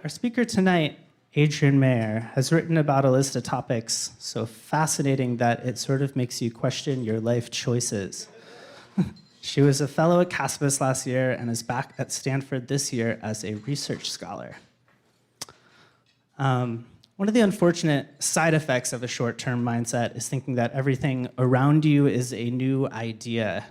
Our speaker tonight, Adrienne Mayer, has written about a list of topics so fascinating that it sort of makes you question your life choices. She was a fellow at Caspis last year and is back at Stanford this year as a research scholar. One of the unfortunate side effects of a short-term mindset is thinking that everything around you is a new idea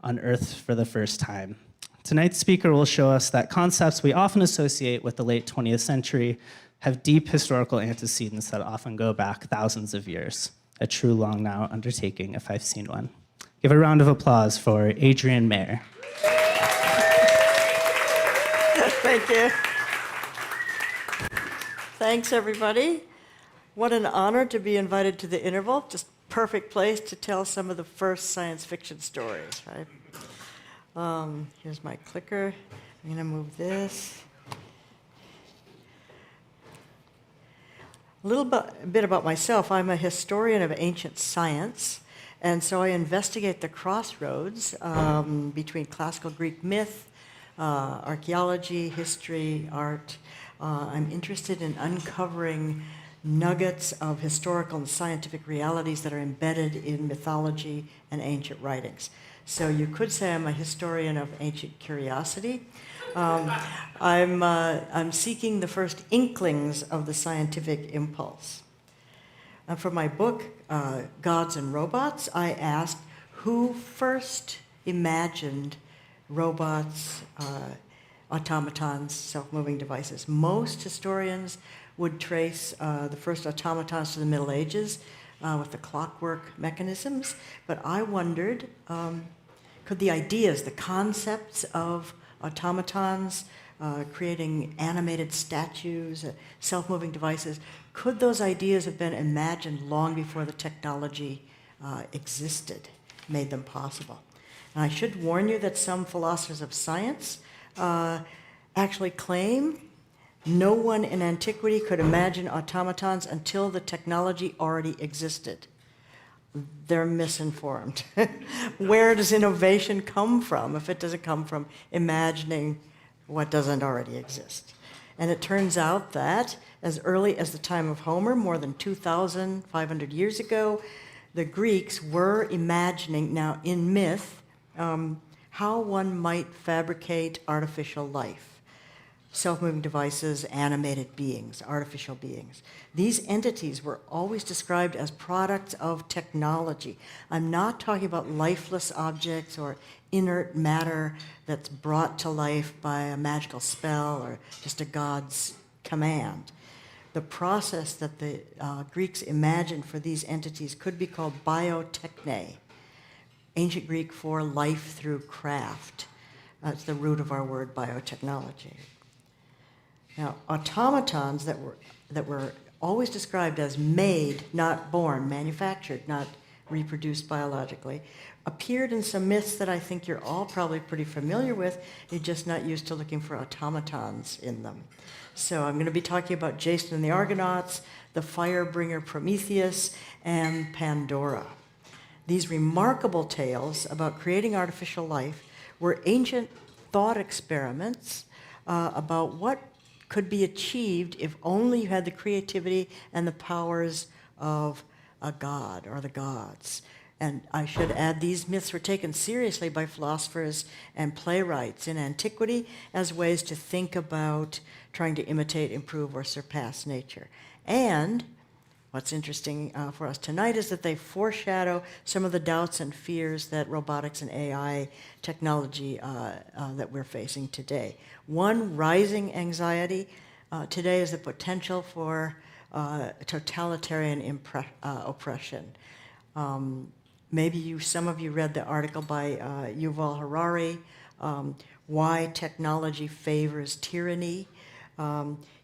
unearthed for the first time. Tonight's speaker will show us that concepts we often associate with the late 20th century have deep historical antecedents that often go back thousands of years. A true long now undertaking, if I've seen one. Give a round of applause for Adrienne Mayer. Thank you. Thanks, everybody. What an honor to be invited to the interval. Just perfect place to tell some of the first science fiction stories, right? Here's my clicker. I'm going to move this. A bit about myself. I'm a historian of ancient science, and so I investigate the crossroads between classical Greek myth, archaeology, history, art. I'm interested in uncovering nuggets of historical and scientific realities that are embedded in mythology and ancient writings. So you could say I'm a historian of ancient curiosity. I'm seeking the first inklings of the scientific impulse. For my book, Gods and Robots, I asked who first imagined robots, automatons, self-moving devices. Most historians would trace the first automatons to the Middle Ages with the clockwork mechanisms, but I wondered, could the ideas, the concepts of automatons, creating animated statues, self-moving devices, could those ideas have been imagined long before the technology existed, made them possible? And I should warn you that some philosophers of science actually claim no one in antiquity could imagine automatons until the technology already existed. They're misinformed. Where does innovation come from if it doesn't come from imagining what doesn't already exist? And it turns out that as early as the time of Homer, more than 2,500 years ago, the Greeks were imagining, now in myth, how one might fabricate artificial life. Self-moving devices, animated beings, artificial beings. These entities were always described as products of technology. I'm not talking about lifeless objects or inert matter that's brought to life by a magical spell or just a god's command. The process that the Greeks imagined for these entities could be called biotechne, ancient Greek for life through craft. That's the root of our word biotechnology. Now, automatons that were always described as made, not born, manufactured, not reproduced biologically, appeared in some myths that I think you're all probably pretty familiar with. You're just not used to looking for automatons in them. So I'm going to be talking about Jason and the Argonauts, the Firebringer Prometheus, and Pandora. These remarkable tales about creating artificial life were ancient thought experiments about what could be achieved if only you had the creativity and the powers of a god or the gods. And I should add, these myths were taken seriously by philosophers and playwrights in antiquity as ways to think about trying to imitate, improve, or surpass nature. And what's interesting for us tonight is that they foreshadow some of the doubts and fears that robotics and AI technology that we're facing today. One rising anxiety today is the potential for totalitarian oppression. Maybe some of you read the article by Yuval Harari, Why Technology Favors Tyranny.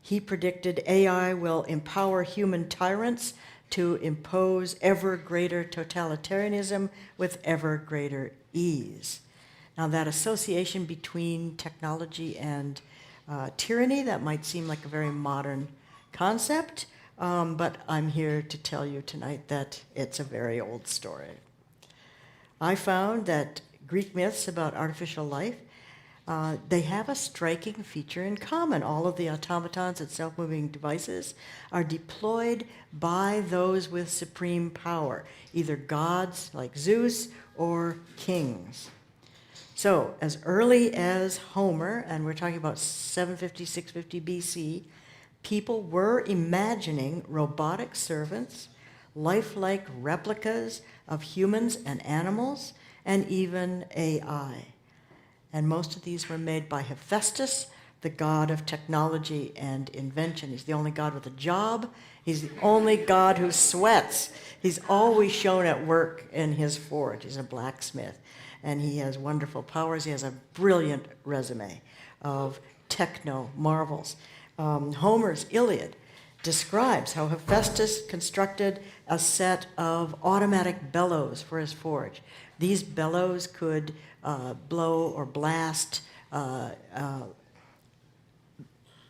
He predicted AI will empower human tyrants to impose ever greater totalitarianism with ever greater ease. Now, that association between technology and tyranny, that might seem like a very modern concept, but I'm here to tell you tonight that it's a very old story. I found that Greek myths about artificial life they have a striking feature in common. All of the automatons and self-moving devices are deployed by those with supreme power, either gods like Zeus or kings. So as early as Homer, and we're talking about 750, 650 BC, people were imagining robotic servants, lifelike replicas of humans and animals, and even AI. And most of these were made by Hephaestus, the god of technology and invention. He's the only god with a job. He's the only god who sweats. He's always shown at work in his forge. He's a blacksmith. And he has wonderful powers. He has a brilliant resume of techno marvels. Homer's Iliad describes how Hephaestus constructed a set of automatic bellows for his forge. These bellows could blow or blast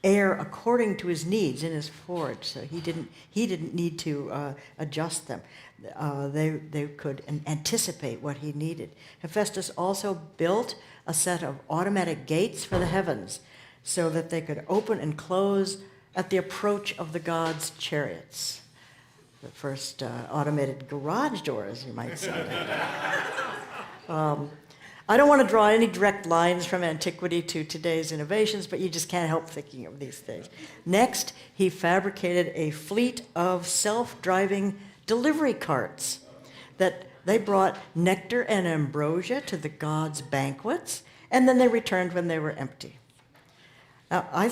air according to his needs in his forge, so he didn't need to adjust them. They could anticipate what he needed. Hephaestus also built a set of automatic gates for the heavens so that they could open and close at the approach of the gods' chariots. The first automated garage doors, you might say. I don't want to draw any direct lines from antiquity to today's innovations, but you just can't help thinking of these things. Next, he fabricated a fleet of self-driving delivery carts that they brought nectar and ambrosia to the gods' banquets, and then they returned when they were empty. Now, I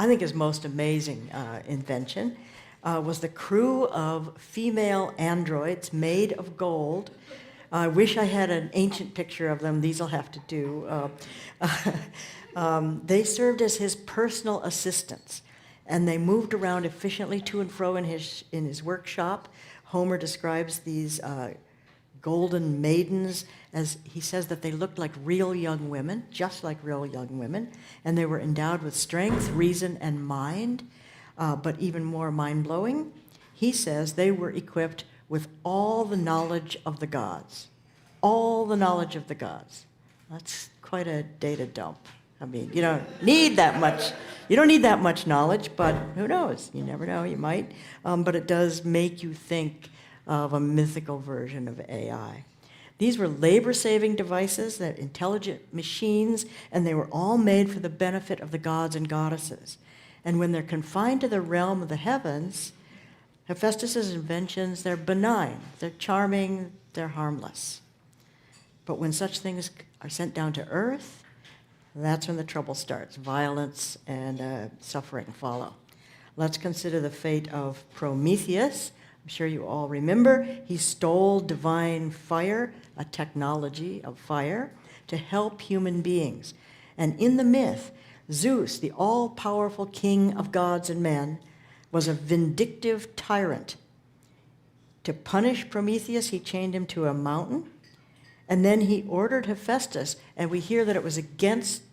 think his most amazing invention was the crew of female androids made of gold. I wish I had an ancient picture of them. These I'll have to do. They served as his personal assistants, and they moved around efficiently to and fro in his workshop. Homer describes these golden maidens as he says that they looked like real young women, just like real young women, and they were endowed with strength, reason, and mind, but even more mind-blowing, he says they were equipped with all the knowledge of the gods. All the knowledge of the gods. That's quite a data dump. I mean, you don't need that much knowledge, but who knows? You never know, you might. But it does make you think of a mythical version of AI. These were labor-saving devices, they're intelligent machines, and they were all made for the benefit of the gods and goddesses. And when they're confined to the realm of the heavens, Hephaestus's inventions, they're benign, they're charming, they're harmless. But when such things are sent down to earth, that's when the trouble starts. Violence and suffering follow. Let's consider the fate of Prometheus. I'm sure you all remember. He stole divine fire, a technology of fire, to help human beings. And in the myth, Zeus, the all-powerful king of gods and men, was a vindictive tyrant. To punish Prometheus, he chained him to a mountain, and then he ordered Hephaestus, and we hear that it was against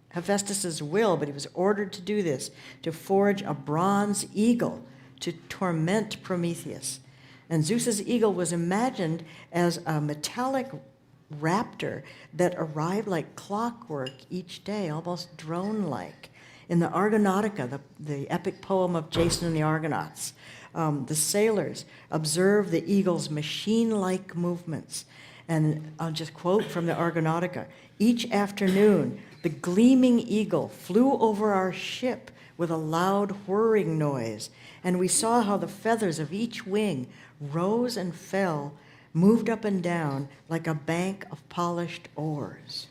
Hephaestus's will, but he was ordered to do this, to forge a bronze eagle to torment Prometheus. And Zeus's eagle was imagined as a metallic raptor that arrived like clockwork each day, almost drone-like. In the Argonautica, the epic poem of Jason and the Argonauts, the sailors observe the eagle's machine-like movements. And I'll just quote from the Argonautica. Each afternoon, the gleaming eagle flew over our ship with a loud whirring noise, and we saw how the feathers of each wing rose and fell, moved up and down like a bank of polished oars.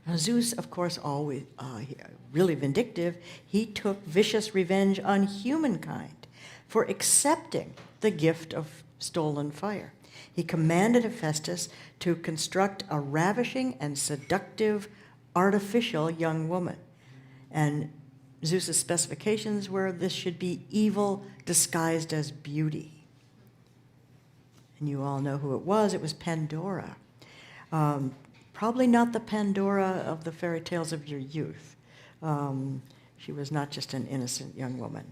Now, Zeus, of course, always really vindictive, he took vicious revenge on humankind for accepting the gift of stolen fire. He commanded Hephaestus to construct a ravishing and seductive artificial young woman. And Zeus's specifications were this should be evil disguised as beauty. And you all know who it was. It was Pandora. Probably not the Pandora of the fairy tales of your youth. She was not just an innocent young woman.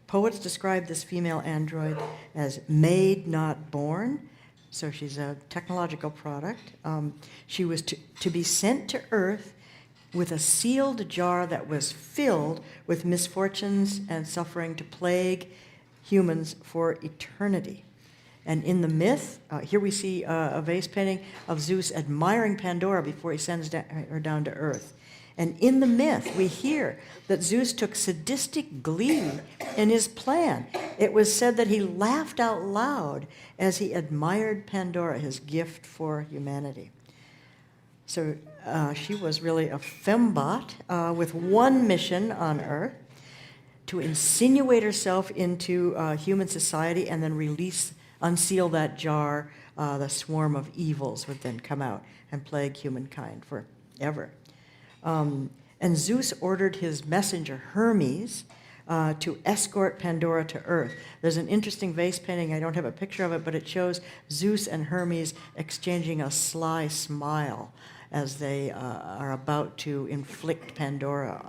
Poets describe this female android as made, not born, So she's a technological product. She was to be sent to Earth with a sealed jar that was filled with misfortunes and suffering to plague humans for eternity. And in the myth, here we see a vase painting of Zeus admiring Pandora before he sends her down to Earth. And in the myth, we hear that Zeus took sadistic glee in his plan. It was said that he laughed out loud as he admired Pandora, his gift for humanity. So she was really a fembot with one mission on Earth, to insinuate herself into human society and then unseal that jar. The swarm of evils would then come out and plague humankind forever. And Zeus ordered his messenger Hermes to escort Pandora to Earth. There's an interesting vase painting, I don't have a picture of it, but it shows Zeus and Hermes exchanging a sly smile as they are about to inflict Pandora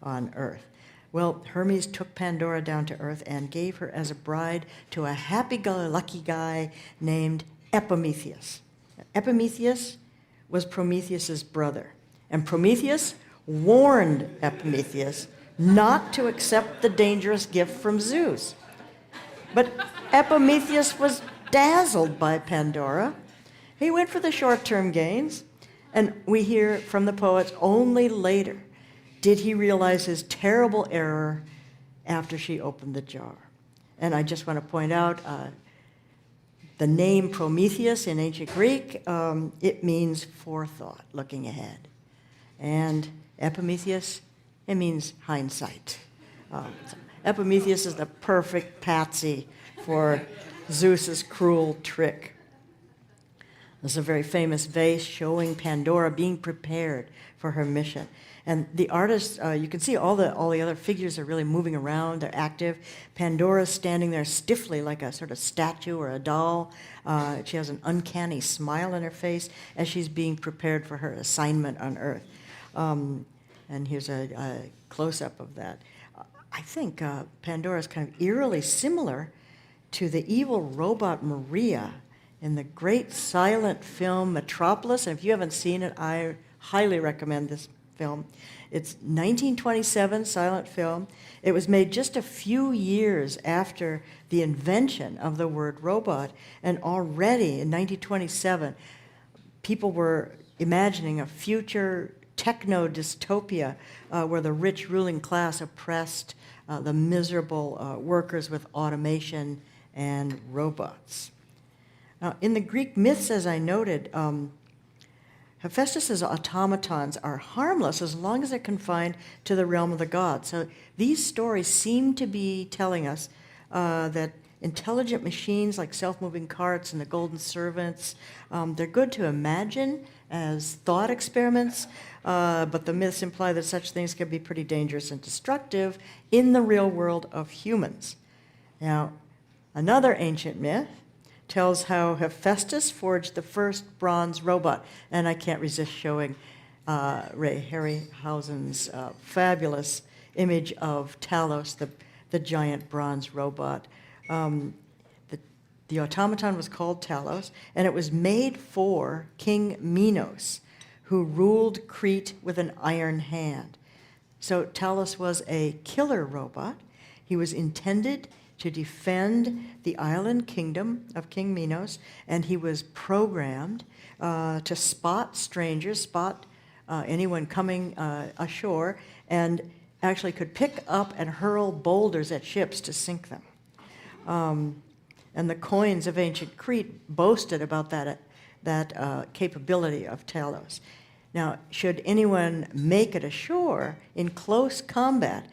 on Earth. Well, Hermes took Pandora down to Earth and gave her as a bride to a happy-go-lucky guy named Epimetheus. Epimetheus was Prometheus's brother, and Prometheus warned Epimetheus not to accept the dangerous gift from Zeus. But Epimetheus was dazzled by Pandora. He went for the short-term gains, and we hear from the poets only later did he realize his terrible error after she opened the jar. And I just want to point out the name Prometheus in ancient Greek, it means forethought, looking ahead. And Epimetheus, it means hindsight. So Epimetheus is the perfect patsy for Zeus's cruel trick. There's a very famous vase showing Pandora being prepared for her mission. And the artist, you can see all the other figures are really moving around, they're active. Pandora's standing there stiffly like a sort of statue or a doll. She has an uncanny smile on her face as she's being prepared for her assignment on Earth. And here's a close-up of that. I think Pandora is kind of eerily similar to the evil robot Maria in the great silent film Metropolis. And if you haven't seen it, I highly recommend this film. It's 1927 silent film. It was made just a few years after the invention of the word robot, and already in 1927, people were imagining a future techno-dystopia where the rich ruling class oppressed the miserable workers with automation and robots. Now, in the Greek myths, as I noted, Hephaestus's automatons are harmless as long as they're confined to the realm of the gods. So these stories seem to be telling us that intelligent machines like self-moving carts and the golden servants, they're good to imagine as thought experiments, but the myths imply that such things can be pretty dangerous and destructive in the real world of humans. Now, another ancient myth tells how Hephaestus forged the first bronze robot. And I can't resist showing Ray Harryhausen's fabulous image of Talos, the giant bronze robot. The automaton was called Talos, and it was made for King Minos, who ruled Crete with an iron hand. So Talos was a killer robot. He was intended to defend the island kingdom of King Minos, and he was programmed to spot strangers, spot anyone coming ashore, and actually could pick up and hurl boulders at ships to sink them. And the coins of ancient Crete boasted about that capability of Talos. Now, should anyone make it ashore in close combat,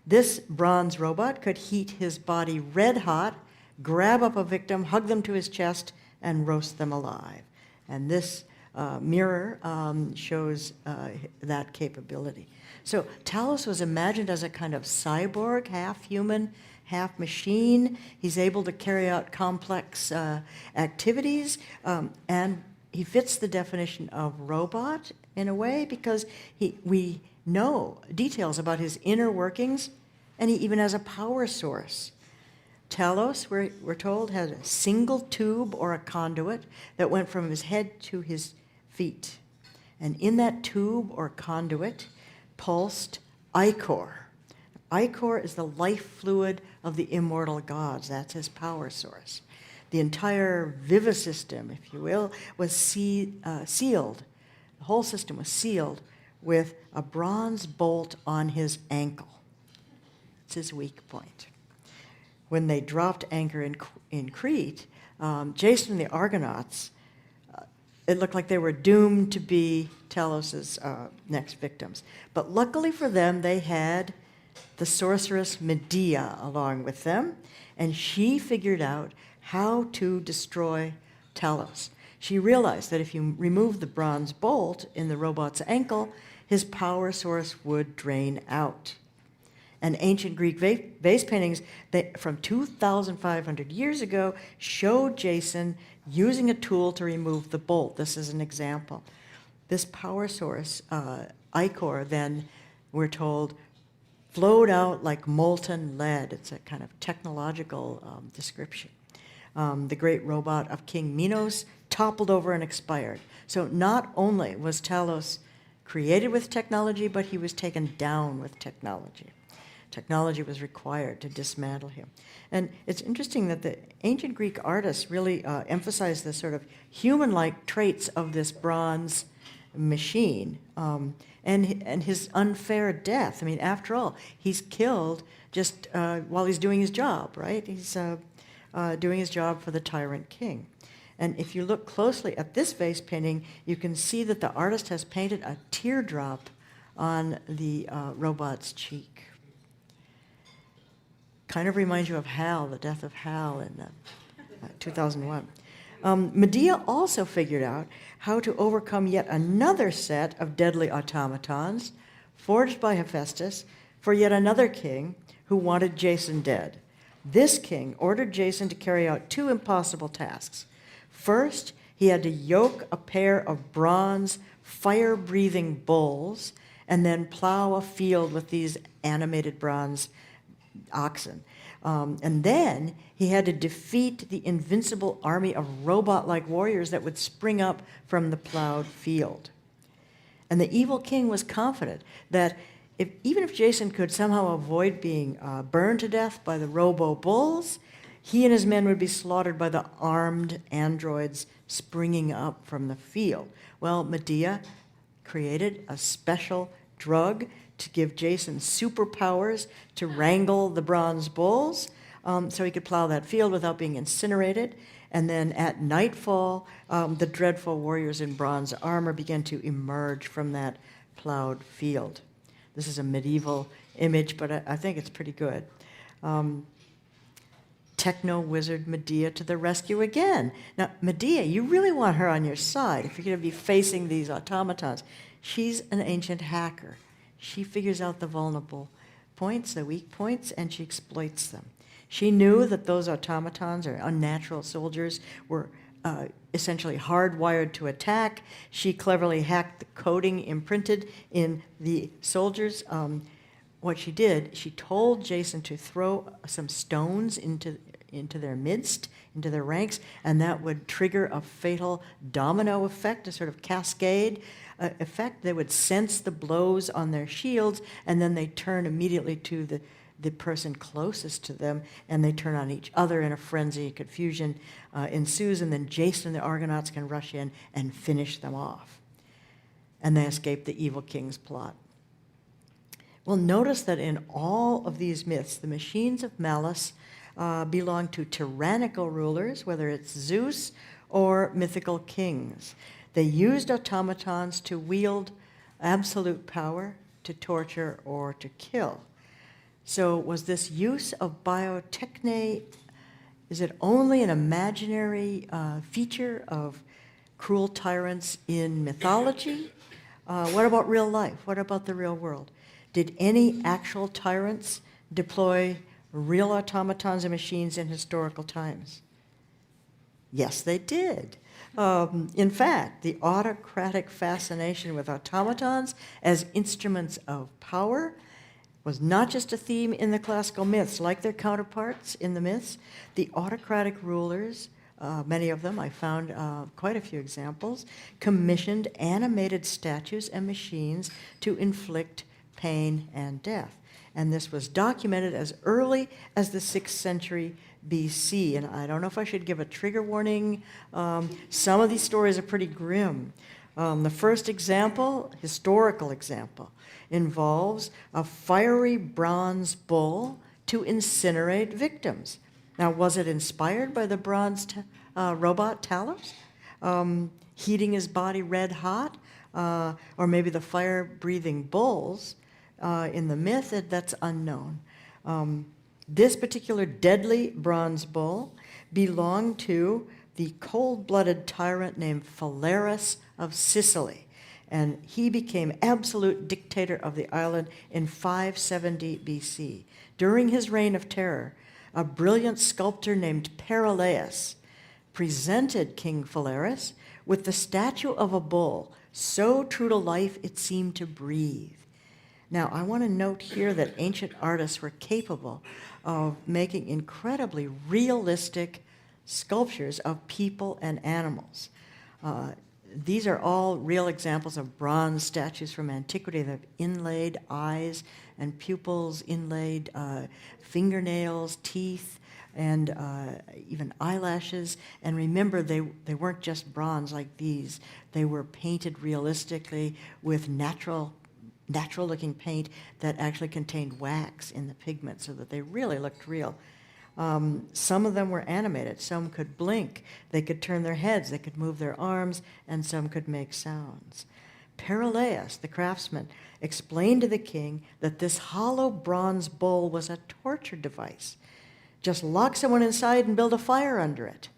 this bronze robot could heat his body red hot, grab up a victim, hug them to his chest, and roast them alive. And this mirror shows that capability. So Talos was imagined as a kind of cyborg, half human, half machine. He's able to carry out complex activities, and he fits the definition of robot in a way because we know details about his inner workings, and he even has a power source. Talos, we're told, had a single tube or a conduit that went from his head to his feet. And in that tube or conduit pulsed ichor. Ichor is the life fluid of the immortal gods. That's his power source. The entire vivasystem, if you will, was sealed. The whole system was sealed with a bronze bolt on his ankle. It's his weak point. When they dropped anchor in Crete, Jason and the Argonauts, it looked like they were doomed to be Talos's next victims. But luckily for them, they had the sorceress Medea along with them, and she figured out how to destroy Talos. She realized that if you remove the bronze bolt in the robot's ankle, his power source would drain out. And ancient Greek vase paintings from 2,500 years ago showed Jason using a tool to remove the bolt. This is an example. This power source, ichor, then, we're told, flowed out like molten lead. It's a kind of technological description. The great robot of King Minos toppled over and expired. So not only was Talos created with technology, but he was taken down with technology. Technology was required to dismantle him. And it's interesting that the ancient Greek artists really emphasized the sort of human-like traits of this bronze machine and his unfair death. I mean, after all, he's killed just while he's doing his job, right? He's doing his job for the tyrant king. And if you look closely at this vase painting, you can see that the artist has painted a teardrop on the robot's cheek. Kind of reminds you of Hal, the death of Hal in 2001. Medea also figured out how to overcome yet another set of deadly automatons forged by Hephaestus for yet another king who wanted Jason dead. This king ordered Jason to carry out two impossible tasks. First, he had to yoke a pair of bronze, fire-breathing bulls and then plow a field with these animated bronze oxen. And then he had to defeat the invincible army of robot-like warriors that would spring up from the plowed field. And the evil king was confident that even if Jason could somehow avoid being burned to death by the robo-bulls, he and his men would be slaughtered by the armed androids springing up from the field. Well, Medea created a special drug to give Jason superpowers to wrangle the bronze bulls so he could plow that field without being incinerated. And then at nightfall, the dreadful warriors in bronze armor began to emerge from that plowed field. This is a medieval image, but I think it's pretty good. Techno-wizard Medea to the rescue again. Now, Medea, you really want her on your side if you're going to be facing these automatons. She's an ancient hacker. She figures out the vulnerable points, the weak points, and she exploits them. She knew that those automatons, or unnatural soldiers, were essentially hardwired to attack. She cleverly hacked the coding imprinted in the soldiers. What she did, she told Jason to throw some stones into their midst, into their ranks, and that would trigger a fatal domino effect, a sort of cascade effect. They would sense the blows on their shields, and then they turn immediately to the person closest to them, and they turn on each other in a frenzy. Confusion ensues, and then Jason and the Argonauts can rush in and finish them off. And they escape the evil king's plot. Well, notice that in all of these myths, the machines of malice belong to tyrannical rulers, whether it's Zeus or mythical kings. They used automatons to wield absolute power, to torture, or to kill. So was this use of biotechne, is it only an imaginary feature of cruel tyrants in mythology? What about real life? What about the real world? Did any actual tyrants deploy real automatons and machines in historical times? Yes, they did. In fact, the autocratic fascination with automatons as instruments of power was not just a theme in the classical myths. Like their counterparts in the myths, the autocratic rulers, many of them, I found quite a few examples, commissioned animated statues and machines to inflict pain and death. And this was documented as early as the 6th century BC. And I don't know if I should give a trigger warning. Some of these stories are pretty grim. The first example, historical example, involves a fiery bronze bull to incinerate victims. Now, was it inspired by the bronze robot Talos, heating his body red hot? Or maybe the fire-breathing bulls in the myth? That's unknown. This particular deadly bronze bull belonged to the cold-blooded tyrant named Phalaris of Sicily, and he became absolute dictator of the island in 570 BC. During his reign of terror, a brilliant sculptor named Peraleus presented King Phalaris with the statue of a bull, so true to life it seemed to breathe. Now, I want to note here that ancient artists were capable of making incredibly realistic sculptures of people and animals. These are all real examples of bronze statues from antiquity that have inlaid eyes and pupils, inlaid fingernails, teeth, and even eyelashes. And remember, they weren't just bronze like these. They were painted realistically with natural-looking paint that actually contained wax in the pigment so that they really looked real. Some of them were animated. Some could blink. They could turn their heads. They could move their arms, and some could make sounds. Peraleus, the craftsman, explained to the king that this hollow bronze bull was a torture device. Just lock someone inside and build a fire under it.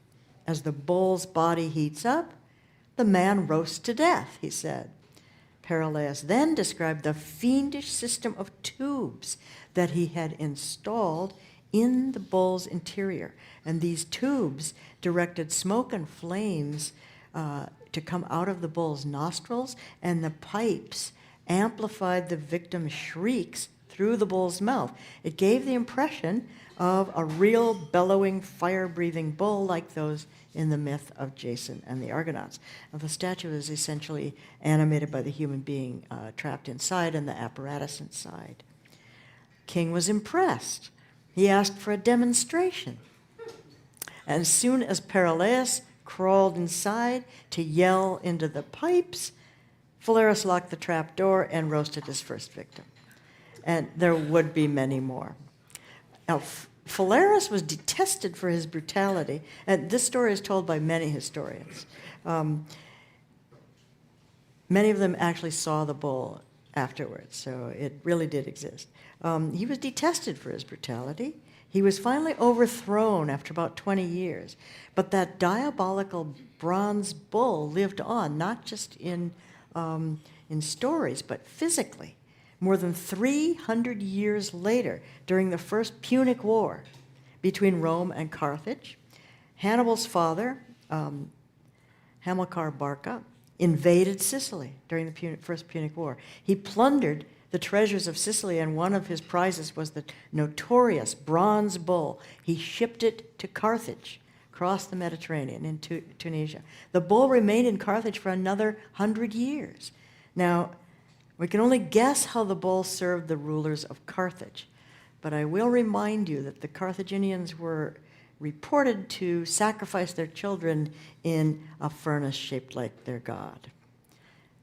As the bull's body heats up, the man roasts to death, he said. Peraleus then described the fiendish system of tubes that he had installed in the bull's interior. And these tubes directed smoke and flames to come out of the bull's nostrils, and the pipes amplified the victim's shrieks through the bull's mouth. It gave the impression of a real bellowing, fire-breathing bull like those in the myth of Jason and the Argonauts. Now, the statue is essentially animated by the human being trapped inside and the apparatus inside. King was impressed. He asked for a demonstration. As soon as Peraleus crawled inside to yell into the pipes, Phalaris locked the trap door and roasted his first victim. And there would be many more. Now, Phalaris was detested for his brutality, and this story is told by many historians. Many of them actually saw the bull afterwards, so it really did exist. He was detested for his brutality. He was finally overthrown after about 20 years. But that diabolical bronze bull lived on, not just in stories, but physically. More than 300 years later, during the First Punic War between Rome and Carthage, Hannibal's father, Hamilcar Barca, invaded Sicily during the First Punic War. He plundered the treasures of Sicily, and one of his prizes was the notorious bronze bull. He shipped it to Carthage, across the Mediterranean into Tunisia. The bull remained in Carthage for another 100 years. Now, we can only guess how the bull served the rulers of Carthage, but I will remind you that the Carthaginians were reported to sacrifice their children in a furnace shaped like their god.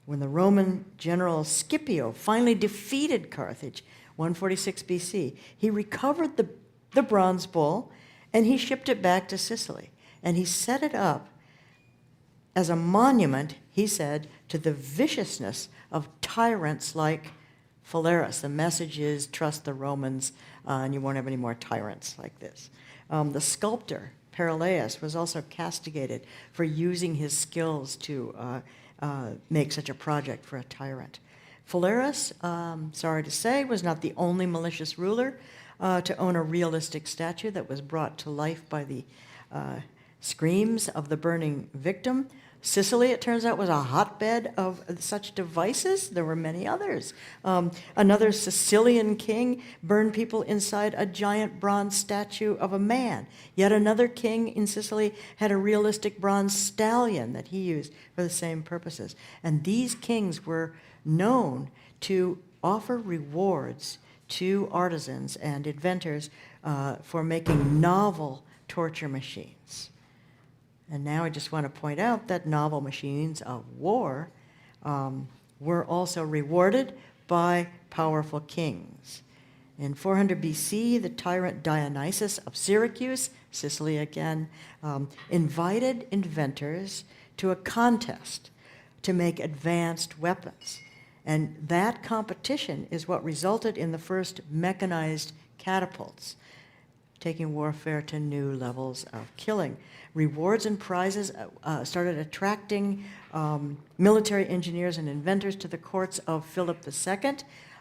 When the Roman general Scipio finally defeated Carthage, 146 BC, he recovered the bronze bull and he shipped it back to Sicily. And he set it up as a monument, he said, to the viciousness of tyrants like Phalaris. The message is, trust the Romans, and you won't have any more tyrants like this. The sculptor, Peraleus, was also castigated for using his skills to make such a project for a tyrant. Phalaris, sorry to say, was not the only malicious ruler to own a realistic statue that was brought to life by the screams of the burning victim. Sicily, it turns out, was a hotbed of such devices. There were many others. Another Sicilian king burned people inside a giant bronze statue of a man. Yet another king in Sicily had a realistic bronze stallion that he used for the same purposes. And these kings were known to offer rewards to artisans and inventors for making novel torture machines. And now I just want to point out that novel machines of war were also rewarded by powerful kings. In 400 BC, the tyrant Dionysius of Syracuse, Sicily again, invited inventors to a contest to make advanced weapons. And that competition is what resulted in the first mechanized catapults, taking warfare to new levels of killing. Rewards and prizes started attracting military engineers and inventors to the courts of Philip II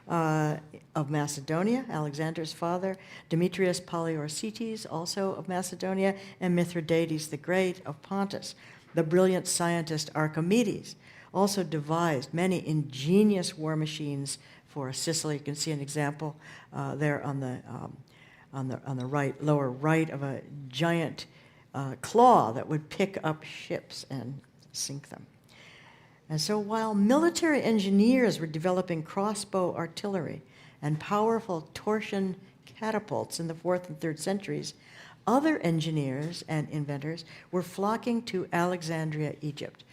of Macedonia, Alexander's father, Demetrius Poliorcetes, also of Macedonia, and Mithridates the Great of Pontus. The brilliant scientist Archimedes also devised many ingenious war machines for Sicily. You can see an example there on the right, lower right, of a giant claw that would pick up ships and sink them. And so while military engineers were developing crossbow artillery and powerful torsion catapults in the 4th and 3rd centuries, other engineers and inventors were flocking to Alexandria, Egypt.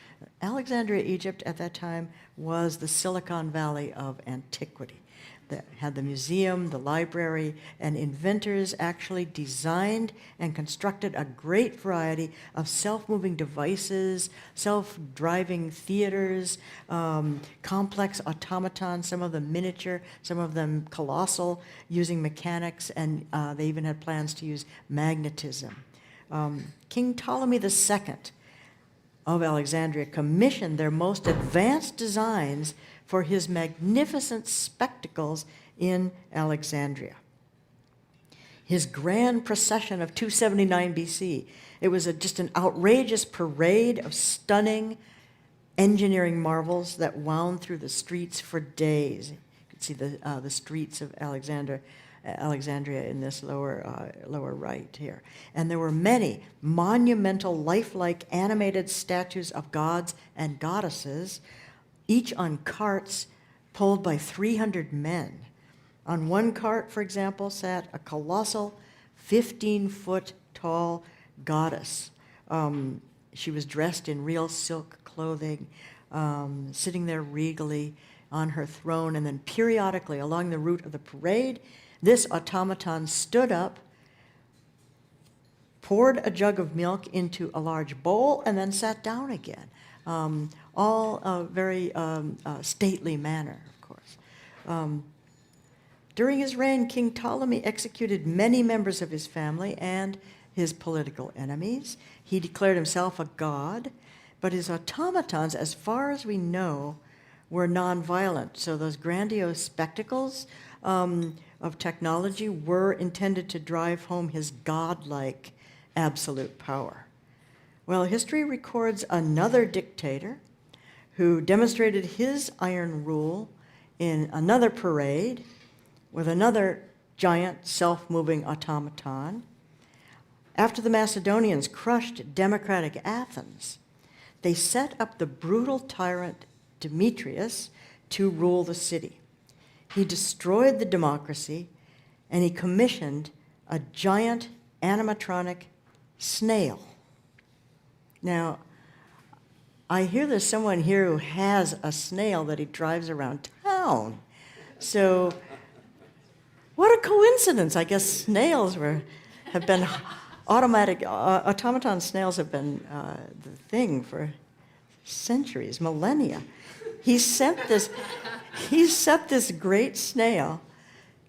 Alexandria, Egypt at that time was the Silicon Valley of antiquity. That had the museum, the library, and inventors actually designed and constructed a great variety of self-moving devices, self-driving theaters, complex automatons, some of them miniature, some of them colossal, using mechanics, and they even had plans to use magnetism. King Ptolemy II of Alexandria commissioned their most advanced designs for his magnificent spectacles in Alexandria. His grand procession of 279 BC, it was just an outrageous parade of stunning engineering marvels that wound through the streets for days. You can see the streets of Alexandria in this lower right here. And there were many monumental, lifelike, animated statues of gods and goddesses, each on carts pulled by 300 men. On one cart, for example, sat a colossal 15-foot tall goddess. She was dressed in real silk clothing, sitting there regally on her throne, and then periodically along the route of the parade, this automaton stood up, poured a jug of milk into a large bowl, and then sat down again. All very stately manner, of course. During his reign, King Ptolemy executed many members of his family and his political enemies. He declared himself a god, but his automatons, as far as we know, were nonviolent. So those grandiose spectacles of technology were intended to drive home his godlike absolute power. Well, history records another dictator who demonstrated his iron rule in another parade with another giant self-moving automaton. After the Macedonians crushed democratic Athens, they set up the brutal tyrant Demetrius to rule the city. He destroyed the democracy, and he commissioned a giant animatronic snail. Now, I hear there's someone here who has a snail that he drives around town. So, what a coincidence. I guess snails have been automaton snails have been the thing for centuries, millennia. He set this great snail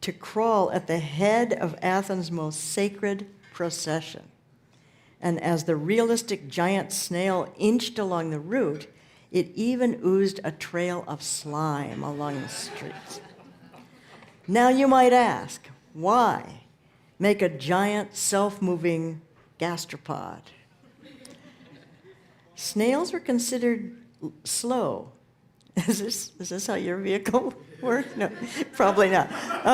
to crawl at the head of Athens' most sacred procession. And as the realistic giant snail inched along the route, it even oozed a trail of slime along the streets. Now you might ask, why make a giant self-moving gastropod? Snails were considered slow. Is this how your vehicle works? No, probably not.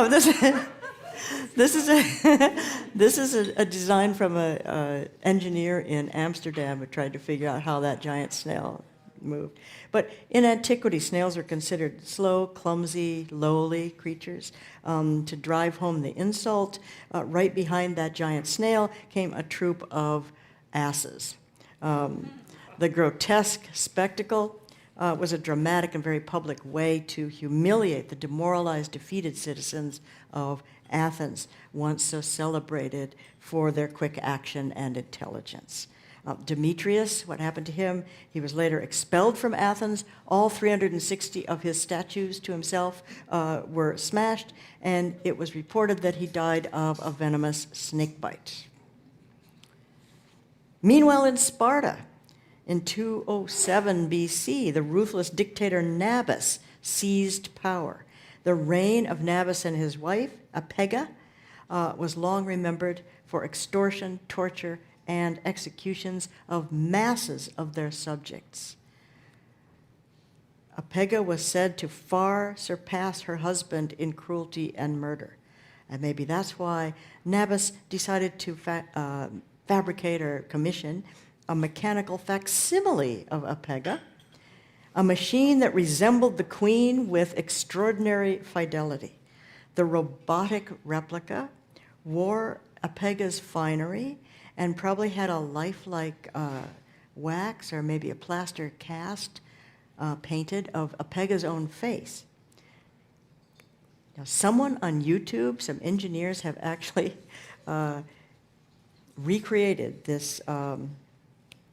This is a design from an engineer in Amsterdam who tried to figure out how that giant snail moved. But in antiquity, snails were considered slow, clumsy, lowly creatures. To drive home the insult, right behind that giant snail came a troop of asses. The grotesque spectacle was a dramatic and very public way to humiliate the demoralized, defeated citizens of Athens, once so celebrated for their quick action and intelligence. Demetrius, what happened to him? He was later expelled from Athens. All 360 of his statues to himself were smashed, and it was reported that he died of a venomous snake bite. Meanwhile, in Sparta, in 207 BC, the ruthless dictator Nabis seized power. The reign of Nabis and his wife, Apega, was long remembered for extortion, torture, and executions of masses of their subjects. Apega was said to far surpass her husband in cruelty and murder. And maybe that's why Nabis decided to fabricate or commission a mechanical facsimile of Apega, a machine that resembled the queen with extraordinary fidelity. The robotic replica wore Apega's finery and probably had a lifelike wax or maybe a plaster cast painted of Apega's own face. Now, someone on YouTube, some engineers have actually recreated this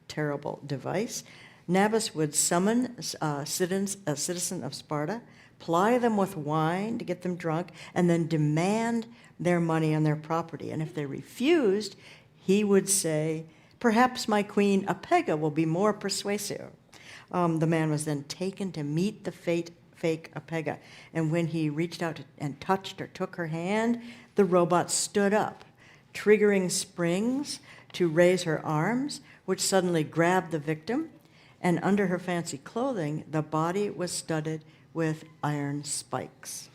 terrible device. Nabis would summon a citizen of Sparta, ply them with wine to get them drunk, and then demand their money and their property. And if they refused, he would say, "Perhaps my queen Apega will be more persuasive." The man was then taken to meet the fake Apega. And when he reached out and touched or took her hand, the robot stood up, triggering springs to raise her arms, which suddenly grabbed the victim. And under her fancy clothing, the body was studded with iron spikes.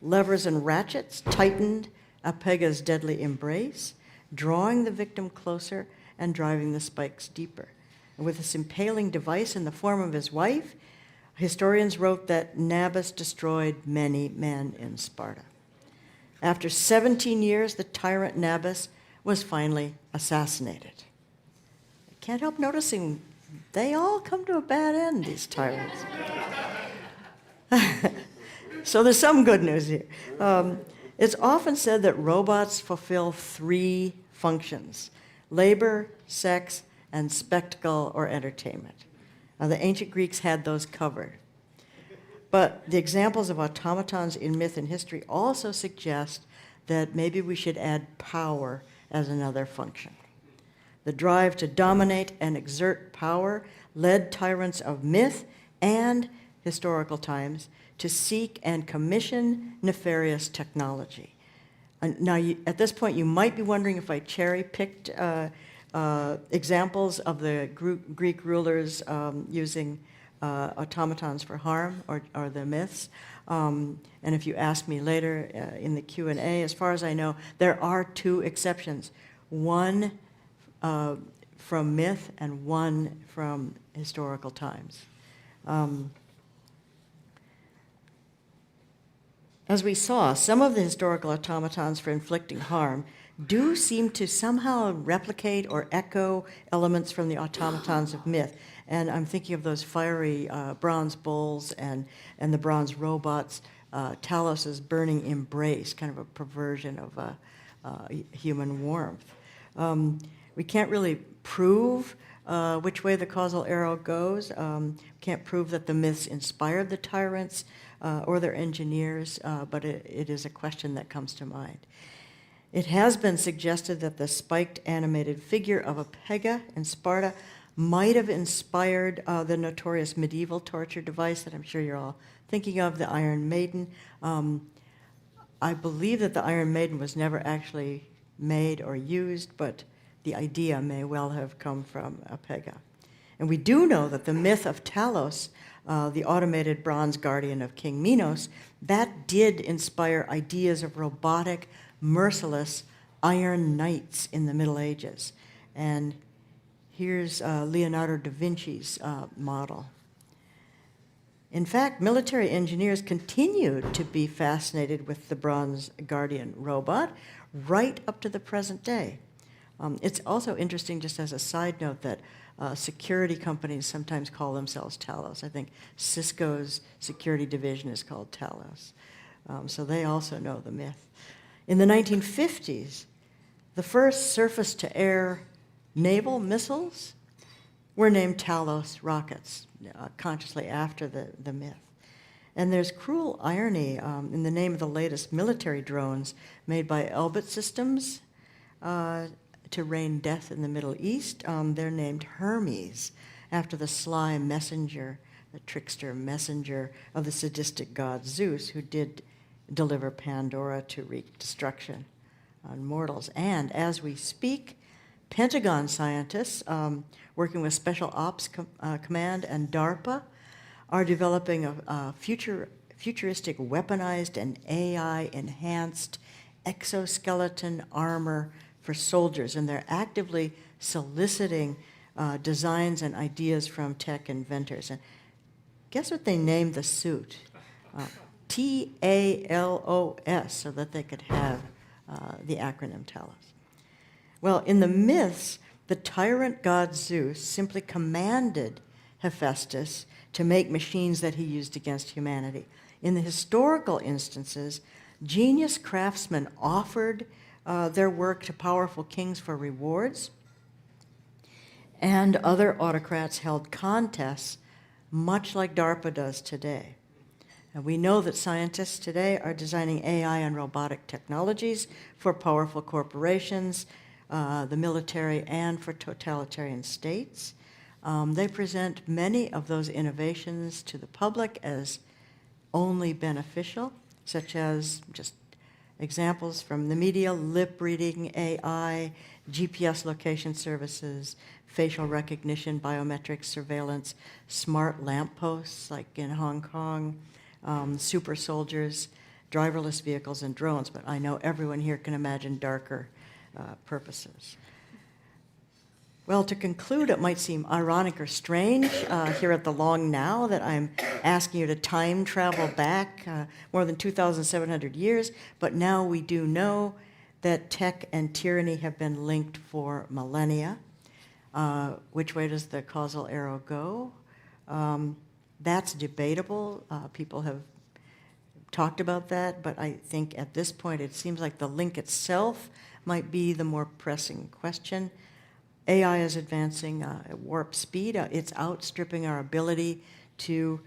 Levers and ratchets tightened Apega's deadly embrace, drawing the victim closer and driving the spikes deeper. And with this impaling device in the form of his wife, historians wrote that Nabis destroyed many men in Sparta. After 17 years, the tyrant Nabis was finally assassinated. I can't help noticing they all come to a bad end, these tyrants. So there's some good news here. It's often said that robots fulfill three functions: labor, sex, and spectacle or entertainment. Now, the ancient Greeks had those covered. But the examples of automatons in myth and history also suggest that maybe we should add power as another function. The drive to dominate and exert power led tyrants of myth and historical times to seek and commission nefarious technology. And now, at this point, you might be wondering if I cherry-picked examples of the Greek rulers using automatons for harm or the myths. And if you ask me later in the Q&A, as far as I know, there are two exceptions. One from myth and one from historical times. As we saw, some of the historical automatons for inflicting harm do seem to somehow replicate or echo elements from the automatons of myth. And I'm thinking of those fiery bronze bulls and the bronze robots, Talos's burning embrace, kind of a perversion of human warmth. We can't really prove which way the causal arrow goes. Can't prove that the myths inspired the tyrants or their engineers, but it is a question that comes to mind. It has been suggested that the spiked animated figure of Apega in Sparta might have inspired the notorious medieval torture device that I'm sure you're all thinking of, the Iron Maiden. I believe that the Iron Maiden was never actually made or used, but the idea may well have come from Apega. And we do know that the myth of Talos, the automated bronze guardian of King Minos, that did inspire ideas of robotic, merciless iron knights in the Middle Ages. And here's Leonardo da Vinci's model. In fact, military engineers continued to be fascinated with the bronze guardian robot right up to the present day. It's also interesting, just as a side note, that security companies sometimes call themselves Talos. I think Cisco's security division is called Talos. So they also know the myth. In the 1950s, the first surface-to-air naval missiles were named Talos rockets, consciously after the myth. And there's cruel irony in the name of the latest military drones made by Elbit Systems to rain death in the Middle East. They're named Hermes, after the sly messenger, the trickster messenger of the sadistic god Zeus, who did deliver Pandora to wreak destruction on mortals. And as we speak, Pentagon scientists working with Special Ops Command and DARPA are developing a futuristic weaponized and AI-enhanced exoskeleton armor for soldiers, and they're actively soliciting designs and ideas from tech inventors. And guess what they named the suit? TALOS, so that they could have the acronym Talos. Well, in the myths, the tyrant god Zeus simply commanded Hephaestus to make machines that he used against humanity. In the historical instances, genius craftsmen offered their work to powerful kings for rewards, and other autocrats held contests, much like DARPA does today. And we know that scientists today are designing AI and robotic technologies for powerful corporations, the military, and for totalitarian states. They present many of those innovations to the public as only beneficial, such as just examples from the media: lip reading AI, GPS location services, facial recognition, biometric surveillance, smart lampposts like in Hong Kong, super soldiers, driverless vehicles, and drones. But I know everyone here can imagine darker purposes. Well, to conclude, it might seem ironic or strange here at the Long Now that I'm asking you to time travel back more than 2,700 years, but now we do know that tech and tyranny have been linked for millennia. Which way does the causal arrow go? That's debatable. People have talked about that, but I think at this point it seems like the link itself might be the more pressing question. AI is advancing at warp speed. It's outstripping our ability to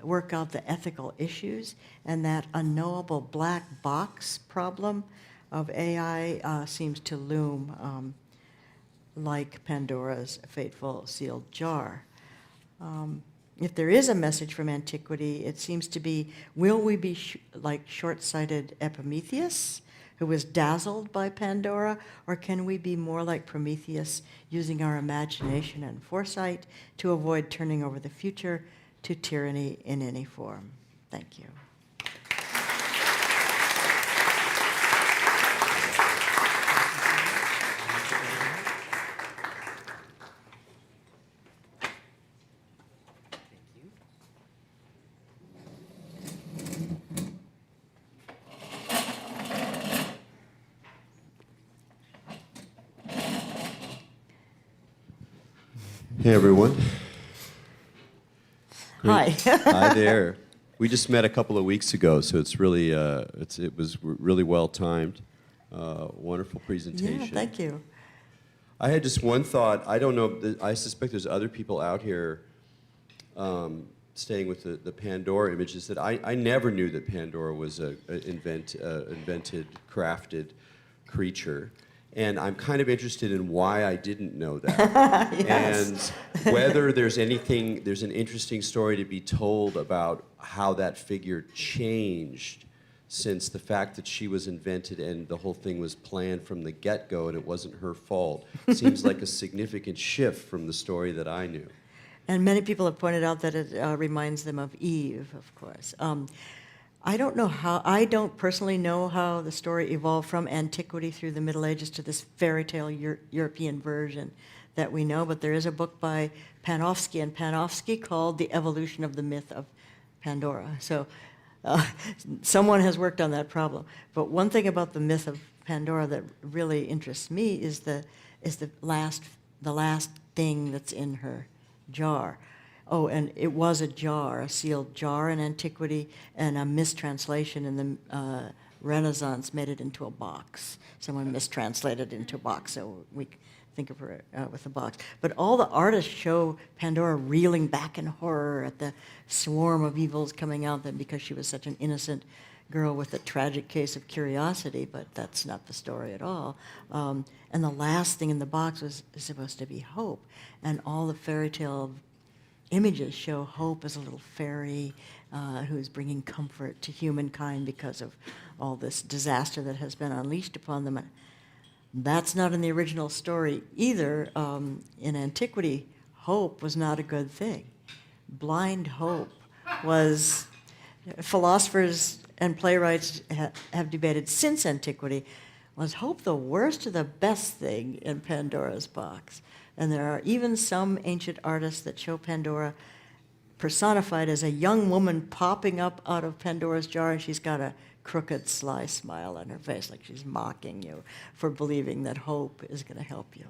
work out the ethical issues, and that unknowable black box problem of AI seems to loom like Pandora's fateful sealed jar. If there is a message from antiquity, it seems to be, will we be like short-sighted Epimetheus, who was dazzled by Pandora, or can we be more like Prometheus, using our imagination and foresight to avoid turning over the future to tyranny in any form? Thank you. Hey, everyone. Hi. Hi there. We just met a couple of weeks ago, so it's really it was really well timed. Wonderful presentation. Yeah, thank you. I had just one thought. I don't know. I suspect there's other people out here staying with the Pandora images that I never knew that Pandora was a invented, crafted creature. And I'm kind of interested in why I didn't know that. Yes. And whether there's an interesting story to be told about how that figure changed since the fact that she was invented and the whole thing was planned from the get-go and it wasn't her fault seems like a significant shift from the story that I knew. And many people have pointed out that it reminds them of Eve, of course. I don't personally know how the story evolved from antiquity through the Middle Ages to this fairy tale European version that we know, but there is a book by Panofsky called The Evolution of the Myth of Pandora. So someone has worked on that problem. But one thing about the myth of Pandora that really interests me is the last thing that's in her jar. Oh, and it was a jar, a sealed jar in antiquity, and a mistranslation in the Renaissance made it into a box. Someone mistranslated it into a box, so we think of her with a box. But all the artists show Pandora reeling back in horror at the swarm of evils coming out then because she was such an innocent girl with a tragic case of curiosity, but that's not the story at all. And the last thing in the box was supposed to be hope. And all the fairy tale images show hope as a little fairy who is bringing comfort to humankind because of all this disaster that has been unleashed upon them. That's not in the original story either. In antiquity, hope was not a good thing. Blind hope was, philosophers and playwrights have debated since antiquity, was hope the worst or the best thing in Pandora's box? And there are even some ancient artists that show Pandora personified as a young woman popping up out of Pandora's jar, and she's got a crooked, sly smile on her face, like she's mocking you for believing that hope is going to help you.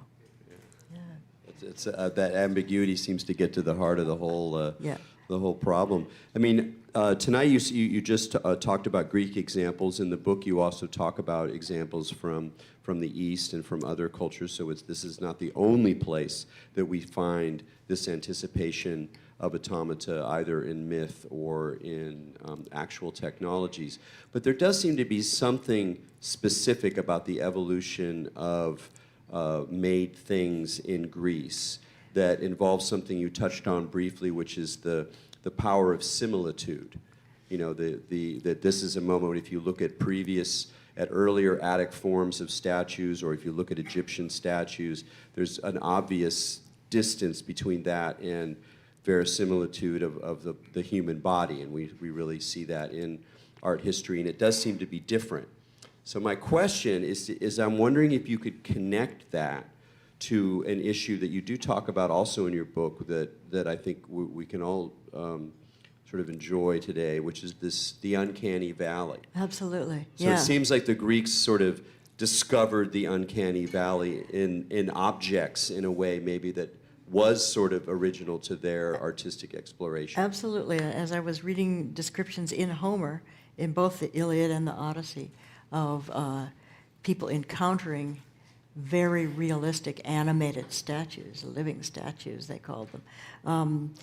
Yeah. That ambiguity seems to get to the heart of the whole problem. I mean, tonight you just talked about Greek examples. In the book, you also talk about examples from the East and from other cultures. So this is not the only place that we find this anticipation of automata, either in myth or in actual technologies. But there does seem to be something specific about the evolution of made things in Greece that involves something you touched on briefly, which is the power of similitude. You know, that this is a moment, if you look at earlier Attic forms of statues, or if you look at Egyptian statues, there's an obvious distance between that and verisimilitude of the human body, and we really see that in art history, and it does seem to be different. So my question is I'm wondering if you could connect that to an issue that you do talk about also in your book that I think we can all sort of enjoy today, which is the uncanny valley. Absolutely. So it seems like the Greeks sort of discovered the uncanny valley in objects in a way maybe that was sort of original to their artistic exploration. Absolutely. As I was reading descriptions in Homer, in both the Iliad and the Odyssey, of people encountering very realistic animated statues, living statues, they called them,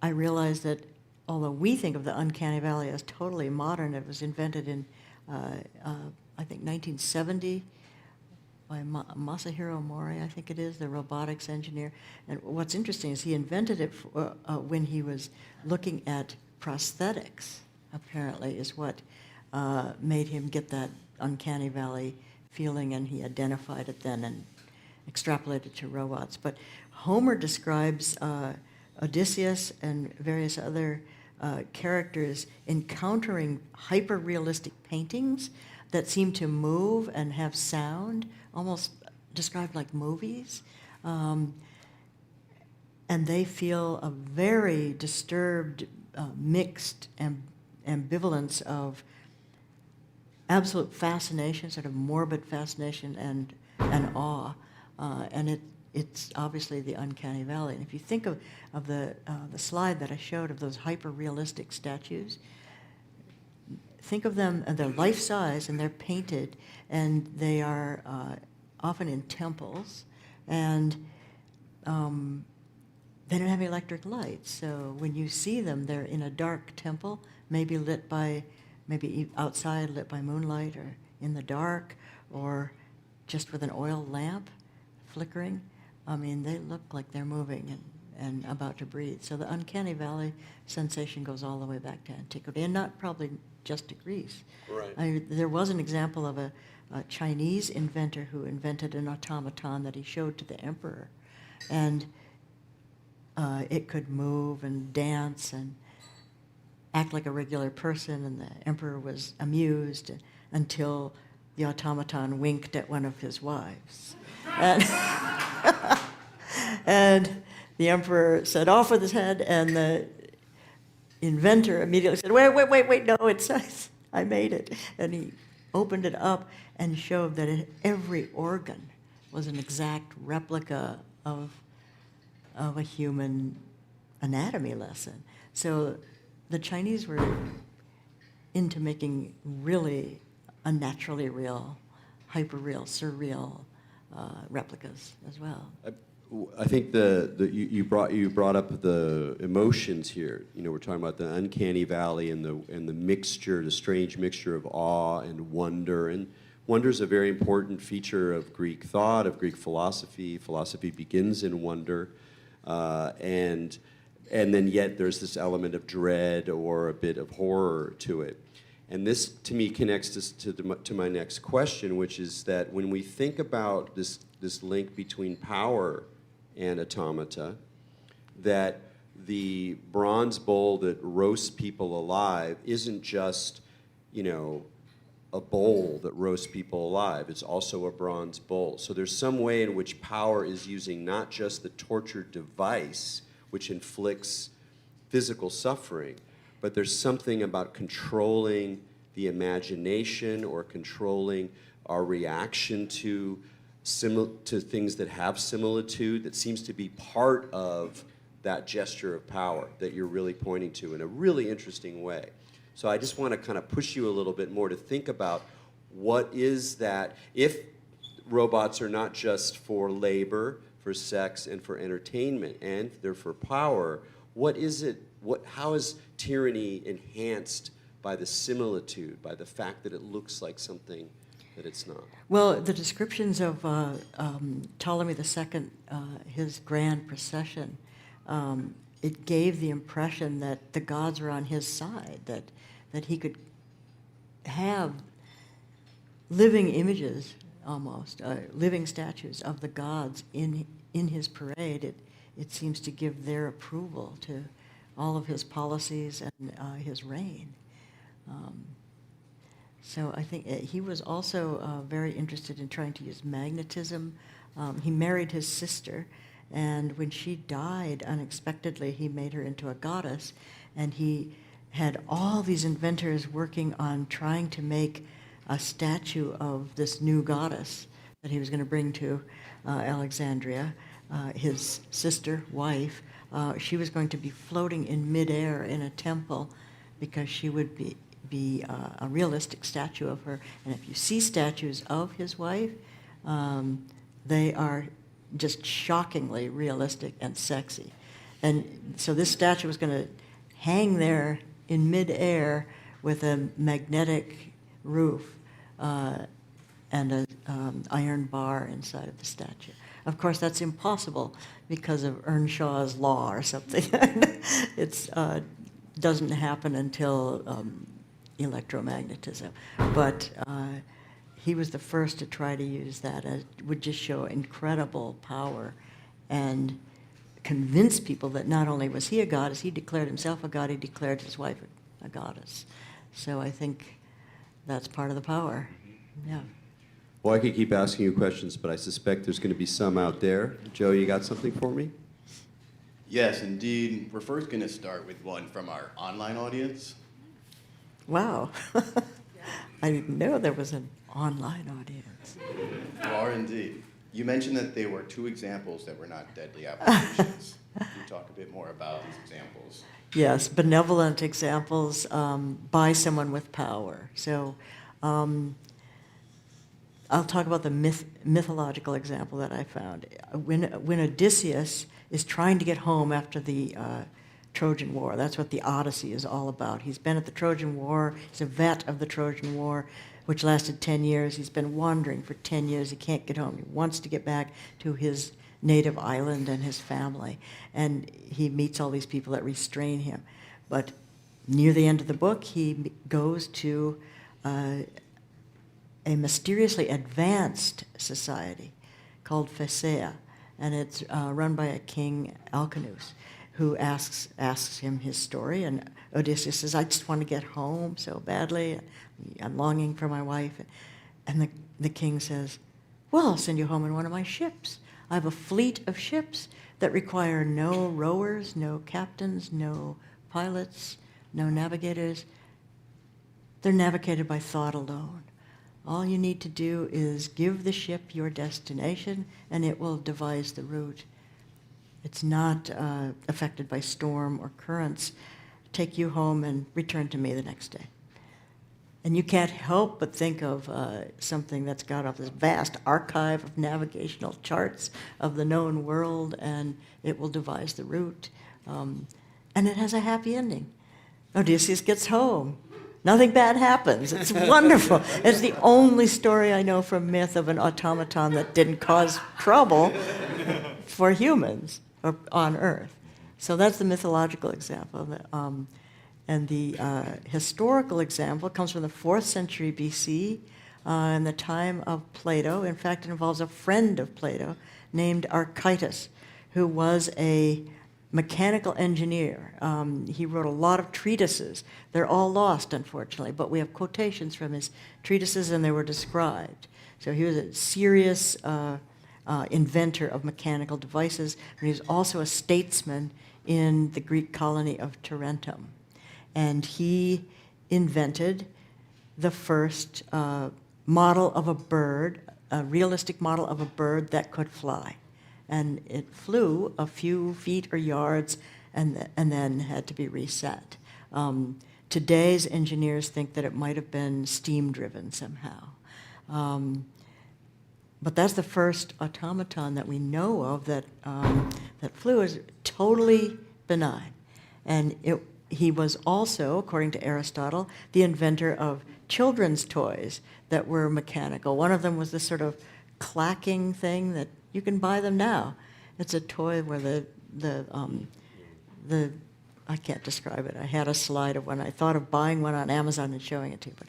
I realized that although we think of the uncanny valley as totally modern, it was invented in, I think, 1970 by Masahiro Mori, I think it is, the robotics engineer. And what's interesting is he invented it when he was looking at prosthetics, apparently, is what made him get that uncanny valley feeling, and he identified it then and extrapolated to robots. But Homer describes Odysseus and various other characters encountering hyper-realistic paintings that seem to move and have sound, almost described like movies. And they feel a very disturbed, mixed ambivalence of absolute fascination, sort of morbid fascination and awe. And it's obviously the uncanny valley. And if you think of the slide that I showed of those hyper-realistic statues, think of them, they're life-size and they're painted, and they are often in temples, and they don't have electric lights. So when you see them, they're in a dark temple, maybe outside lit by moonlight, or in the dark, or just with an oil lamp flickering. I mean, they look like they're moving, and about to breathe. So the uncanny valley sensation goes all the way back to antiquity, and not probably just to Greece. Right. There was an example of a Chinese inventor who invented an automaton that he showed to the emperor, and it could move and dance and act like a regular person, and the emperor was amused until the automaton winked at one of his wives. And, and the emperor said, "Off with his head," and the inventor immediately said, wait, no, it's I made it. And he opened it up and showed that every organ was an exact replica of a human anatomy lesson. So the Chinese were into making really unnaturally real, hyper-real, surreal replicas as well. I think you brought up the emotions here. You know, we're talking about the uncanny valley and the mixture, the strange mixture of awe and wonder. And wonder is a very important feature of Greek thought, of Greek philosophy. Philosophy begins in wonder, and then yet there's this element of dread or a bit of horror to it. And this, to me, connects us to my next question, which is that when we think about this link between power and automata, that the bronze bowl that roasts people alive isn't just, you know, a bowl that roasts people alive. It's also a bronze bowl. So there's some way in which power is using not just the torture device, which inflicts physical suffering, but there's something about controlling the imagination or controlling our reaction to things that have similitude that seems to be part of that gesture of power that you're really pointing to in a really interesting way. So I just want to kind of push you a little bit more to think about what is that, if robots are not just for labor, for sex, and for entertainment, and they're for power, what is it, how is tyranny enhanced by the similitude, by the fact that it looks like something that it's not? Well, the descriptions of Ptolemy II, his grand procession, it gave the impression that the gods were on his side, that he could have living images, almost, living statues of the gods in his parade. It seems to give their approval to all of his policies and his reign. So I think he was also very interested in trying to use magnetism. He married his sister, and when she died unexpectedly, he made her into a goddess, and he had all these inventors working on trying to make a statue of this new goddess that he was going to bring to Alexandria. His sister, wife, she was going to be floating in midair in a temple because she would be a realistic statue of her. And if you see statues of his wife, they are just shockingly realistic and sexy. And so this statue was going to hang there in midair with a magnetic roof and an iron bar inside of the statue. Of course, that's impossible because of Earnshaw's law or something. It doesn't happen until electromagnetism. But he was the first to try to use that. It would just show incredible power and convince people that not only was he a goddess, he declared himself a god, he declared his wife a goddess. So I think that's part of the power. Yeah. Well, I could keep asking you questions, but I suspect there's going to be some out there. Joe, you got something for me? Yes, indeed. We're first going to start with one from our online audience. Wow. I didn't know there was an online audience. You are indeed. You mentioned that there were two examples that were not deadly applications. Can you talk a bit more about these examples? Yes, benevolent examples by someone with power. So I'll talk about the mythological example that I found. When Odysseus is trying to get home after the Trojan War, that's what the Odyssey is all about. He's been at the Trojan War, he's a vet of the Trojan War, which lasted 10 years. He's been wandering for 10 years, he can't get home. He wants to get back to his native island and his family. And he meets all these people that restrain him. But near the end of the book, he goes to a mysteriously advanced society called Phaeacia, and it's run by a king, Alcinous, who asks him his story, and Odysseus says, I just want to get home so badly. I'm longing for my wife. And the king says, well, I'll send you home in one of my ships. I have a fleet of ships that require no rowers, no captains, no pilots, no navigators. They're navigated by thought alone. All you need to do is give the ship your destination, and it will devise the route. It's not affected by storm or currents. Take you home and return to me the next day. And you can't help but think of something that's got off this vast archive of navigational charts of the known world, and it will devise the route. And it has a happy ending. Odysseus gets home. Nothing bad happens. It's wonderful. It's the only story I know from myth of an automaton that didn't cause trouble for humans or on Earth. So that's the mythological example. And the historical example comes from the 4th century BC in the time of Plato. In fact, it involves a friend of Plato named Archytas, who was a mechanical engineer. He wrote a lot of treatises. They're all lost, unfortunately, but we have quotations from his treatises, and they were described. So he was a serious inventor of mechanical devices, and he was also a statesman in the Greek colony of Tarentum. And he invented the first model of a bird, a realistic model of a bird that could fly. And it flew a few feet or yards and then had to be reset. Today's engineers think that it might have been steam-driven somehow. But that's the first automaton that we know of that flew is totally benign. And he was also, according to Aristotle, the inventor of children's toys that were mechanical. One of them was this sort of clacking thing that you can buy them now. It's a toy where the I can't describe it. I had a slide of one. I thought of buying one on Amazon and showing it to you, but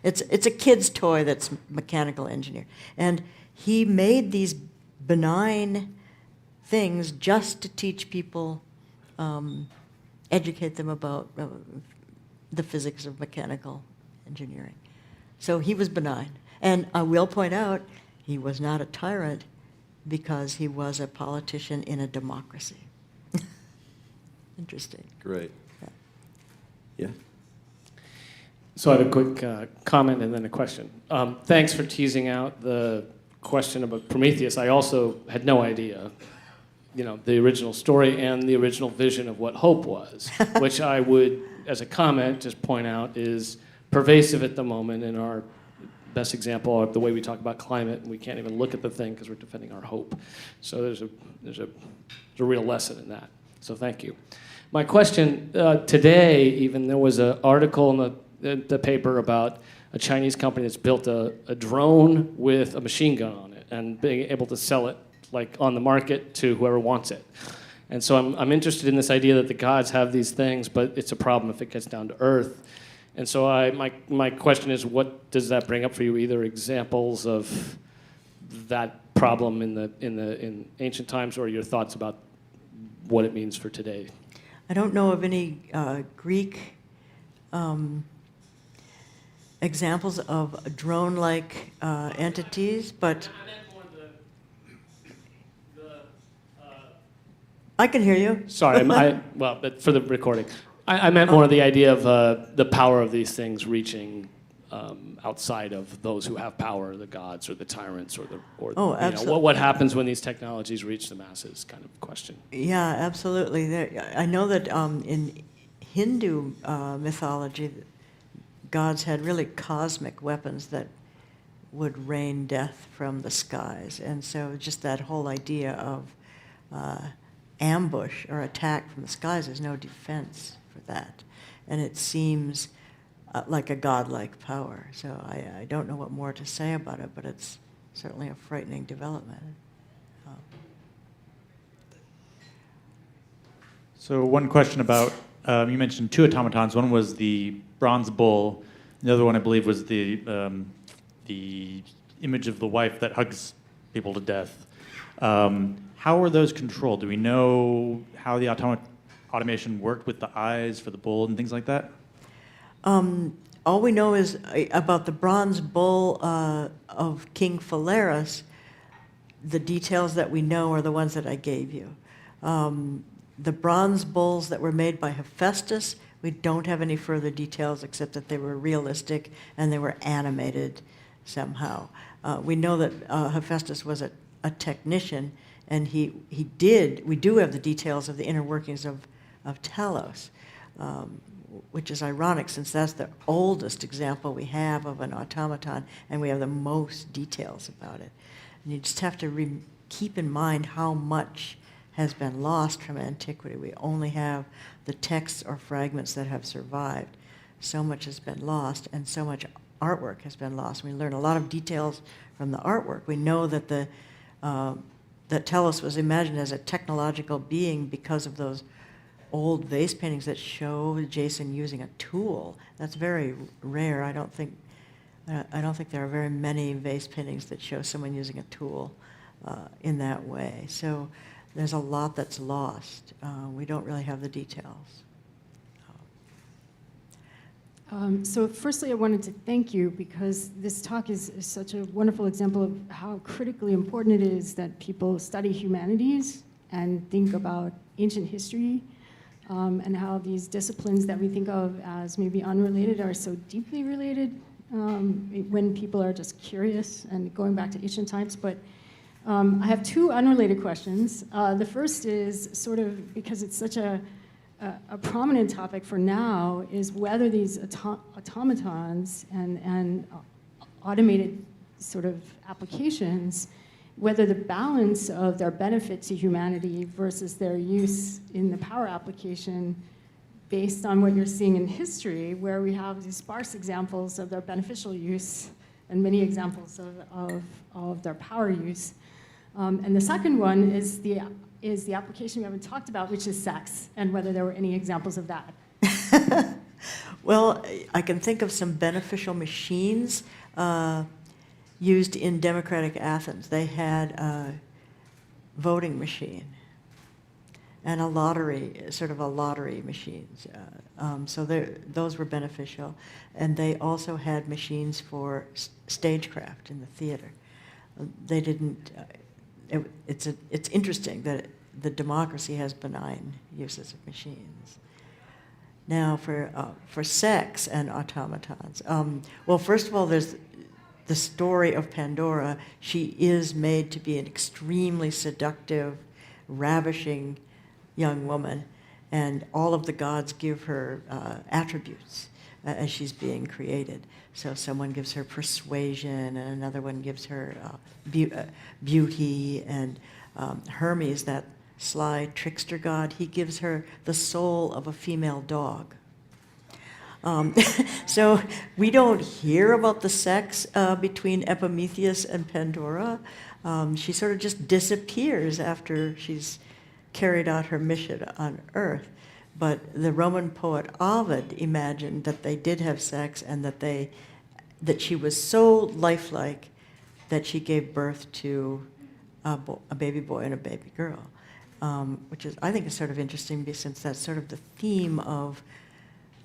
it's a kid's toy that's mechanical engineered. And he made these benign things just to teach people, educate them about the physics of mechanical engineering. So he was benign. And I will point out, he was not a tyrant because he was a politician in a democracy. Interesting. Great. Yeah. So I have a quick comment and then a question. Thanks for teasing out the question about Prometheus. I also had no idea, the original story and the original vision of what hope was, which I would, as a comment, just point out is pervasive at the moment in our best example of the way we talk about climate, and we can't even look at the thing because we're defending our hope. So there's a real lesson in that. So thank you. My question, today even, there was an article in the paper about a Chinese company that's built a drone with a machine gun on it and being able to sell it like on the market to whoever wants it. And so I'm interested in this idea that the gods have these things, but it's a problem if it gets down to earth. And so my question is, what does that bring up for you? Either examples of that problem in ancient times, or your thoughts about what it means for today? I don't know of any Greek examples of drone-like entities, but I can hear you. Sorry, well, but for the recording. I meant more the idea of the power of these things reaching outside of those who have power, the gods or the tyrants, or absolutely. What happens when these technologies reach the masses, kind of question. Yeah, absolutely. I know that in Hindu mythology, gods had really cosmic weapons that would rain death from the skies. And so just that whole idea of ambush or attack from the skies, there's no defense for that. And it seems like a godlike power. So I don't know what more to say about it, but it's certainly a frightening development. So one question about, you mentioned two automatons. One was the bronze bull. The other one, I believe, was the image of the wife that hugs people to death. How are those controlled? Do we know how the automation worked with the eyes for the bull and things like that? All we know is about the bronze bull of King Phalaris. The details that we know are the ones that I gave you. The bronze bulls that were made by Hephaestus, we don't have any further details except that they were realistic and they were animated somehow. We know that Hephaestus was a technician, and we do have the details of the inner workings of Talos, which is ironic since that's the oldest example we have of an automaton, and we have the most details about it. And you just have to keep in mind how much has been lost from antiquity. We only have the texts or fragments that have survived. So much has been lost, and so much artwork has been lost. We learn a lot of details from the artwork. We know that that Talos was imagined as a technological being because of those old vase paintings that show Jason using a tool. That's very rare. I don't think there are very many vase paintings that show someone using a tool in that way. So there's a lot that's lost. We don't really have the details. So firstly, I wanted to thank you because this talk is such a wonderful example of how critically important it is that people study humanities and think about ancient history, and how these disciplines that we think of as maybe unrelated are so deeply related when people are just curious and going back to ancient times. But I have two unrelated questions. The first is sort of because it's such a prominent topic for now is whether these automatons and automated sort of applications, whether the balance of their benefit to humanity versus their use in the power application, based on what you're seeing in history, where we have these sparse examples of their beneficial use and many examples of their power use. And the second one is the application we haven't talked about, which is sex, and whether there were any examples of that. Well, I can think of some beneficial machines used in democratic Athens. They had a voting machine and a lottery, sort of a lottery machines. So those were beneficial. And they also had machines for stagecraft in the theater. They didn't... It's interesting that the democracy has benign uses of machines. Now, for sex and automatons, well, first of all, there's the story of Pandora. She is made to be an extremely seductive, ravishing young woman, and all of the gods give her attributes as she's being created. So someone gives her persuasion, and another one gives her beauty, and Hermes, that sly trickster god, he gives her the soul of a female dog. So we don't hear about the sex between Epimetheus and Pandora. She sort of just disappears after she's carried out her mission on Earth. But the Roman poet Ovid imagined that they did have sex, and that she was so lifelike that she gave birth to a baby boy and a baby girl, which is, I think, is sort of interesting since that's sort of the theme of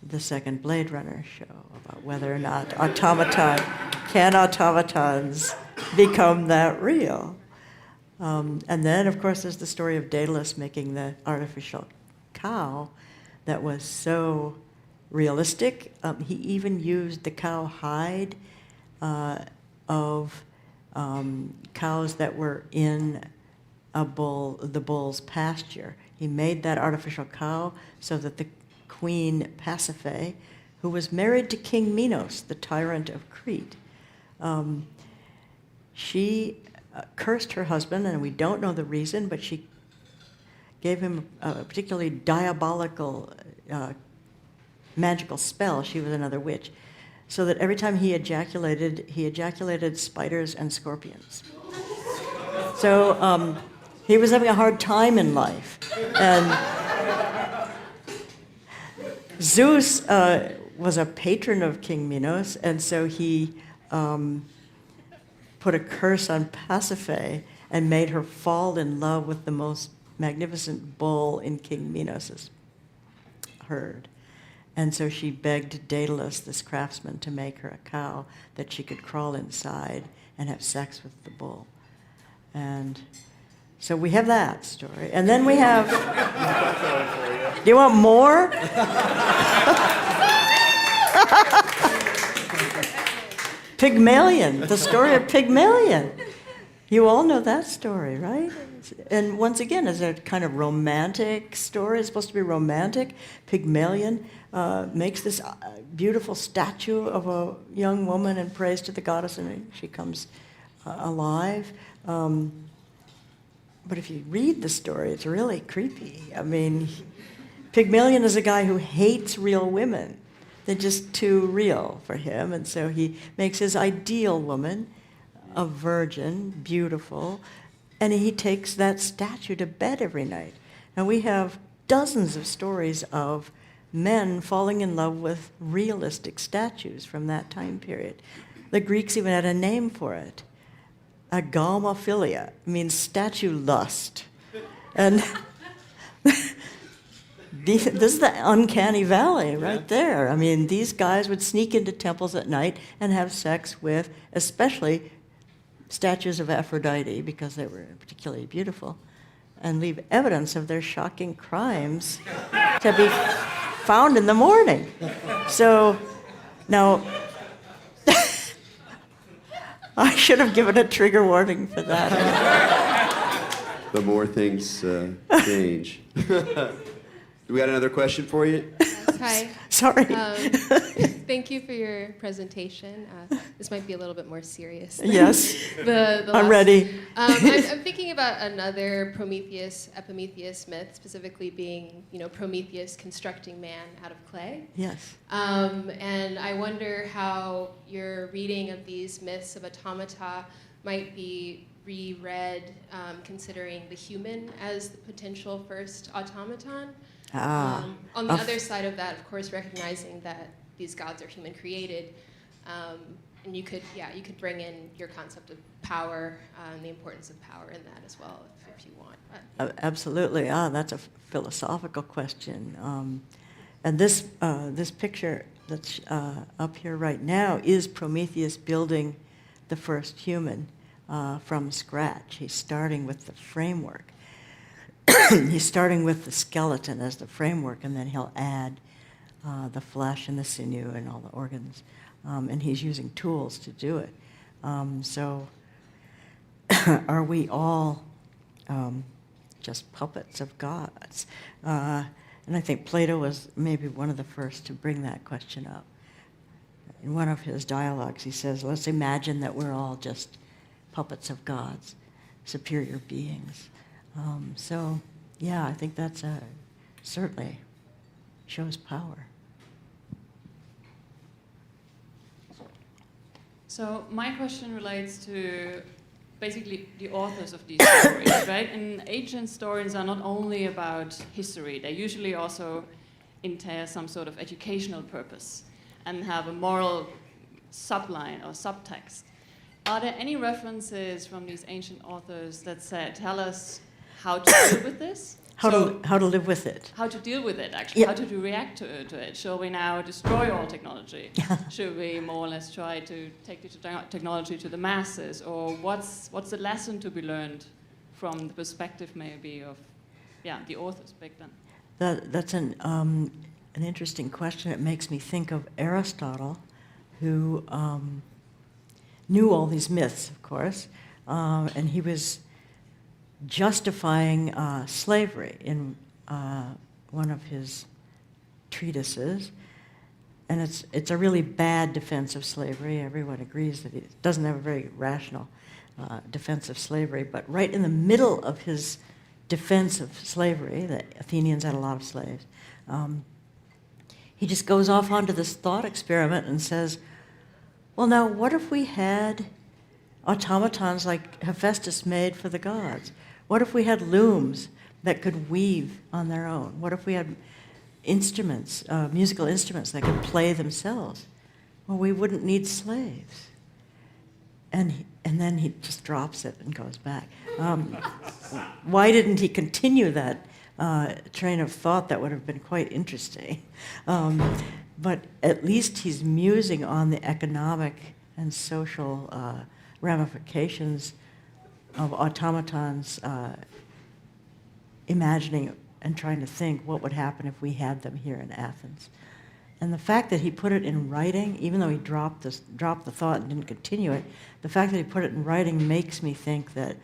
the second Blade Runner show about whether or not automatons become that real. And then, of course, there's the story of Daedalus making the artificial cow that was so realistic. He even used the cow hide of cows that were in the bull's pasture. He made that artificial cow so that the queen Pasiphae, who was married to King Minos, the tyrant of Crete, she cursed her husband, and we don't know the reason, but she gave him a particularly diabolical magical spell. She was another witch. So that every time he ejaculated spiders and scorpions. So he was having a hard time in life. Zeus was a patron of King Minos, and so he put a curse on Pasiphae and made her fall in love with the most magnificent bull in King Minos' herd. And so she begged Daedalus, this craftsman, to make her a cow that she could crawl inside and have sex with the bull. And so we have that story. And then we have... Do you want more? Pygmalion, the story of Pygmalion. You all know that story, right? And once again, is a kind of romantic story. It's supposed to be romantic. Pygmalion makes this beautiful statue of a young woman and prays to the goddess, and she comes alive. But if you read the story, it's really creepy. I mean, Pygmalion is a guy who hates real women. They're just too real for him, and so he makes his ideal woman a virgin, beautiful, and he takes that statue to bed every night. And we have dozens of stories of men falling in love with realistic statues from that time period. The Greeks even had a name for it. Agalmophilia means statue lust. And this is the uncanny valley right there. I mean, these guys would sneak into temples at night and have sex with, especially statues of Aphrodite, because they were particularly beautiful, and leave evidence of their shocking crimes to be found in the morning. So now, I should have given a trigger warning for that. The more things change. Do we got another question for you? Hi. Sorry. Thank you for your presentation. This might be a little bit more serious. Yes. The I'm last- ready. I'm thinking about another Prometheus, Epimetheus myth, specifically being, Prometheus constructing man out of clay. Yes. And I wonder how your reading of these myths of automata might be reread, considering the human as the potential first automaton. On the other side of that, of course, recognizing that these gods are human created, and you could bring in your concept of power and the importance of power in that as well, if you want. Absolutely. That's a philosophical question. And this picture that's up here right now is Prometheus building the first human from scratch. He's starting with the framework. He's starting with the skeleton as the framework, and then he'll add the flesh and the sinew and all the organs. And he's using tools to do it. So are we all just puppets of gods? And I think Plato was maybe one of the first to bring that question up. In one of his dialogues, he says, let's imagine that we're all just puppets of gods, superior beings. So, yeah, I think that's certainly shows power. So my question relates to basically the authors of these stories, right? And ancient stories are not only about history. They usually also entail some sort of educational purpose and have a moral subline or subtext. Are there any references from these ancient authors that tell us how to deal with this? How to live with it. How to deal with it, actually. Yeah. How to react to it. Shall we now destroy all technology? Should we more or less try to take the technology to the masses? Or what's the lesson to be learned from the perspective maybe of the authors back then? That's an interesting question. It makes me think of Aristotle, who knew all these myths, of course, and he was justifying slavery in one of his treatises. And it's a really bad defense of slavery. Everyone agrees that it doesn't have a very rational defense of slavery. But right in the middle of his defense of slavery, the Athenians had a lot of slaves, he just goes off onto this thought experiment and says, well, now, what if we had automatons like Hephaestus made for the gods? What if we had looms that could weave on their own? What if we had instruments, musical instruments that could play themselves, well, we wouldn't need slaves. And then he just drops it and goes back. Why didn't he continue that train of thought? That would have been quite interesting. But at least he's musing on the economic and social ramifications of automatons, imagining and trying to think what would happen if we had them here in Athens. And the fact that he put it in writing, even though he dropped the thought and didn't continue it, the fact that he put it in writing makes me think that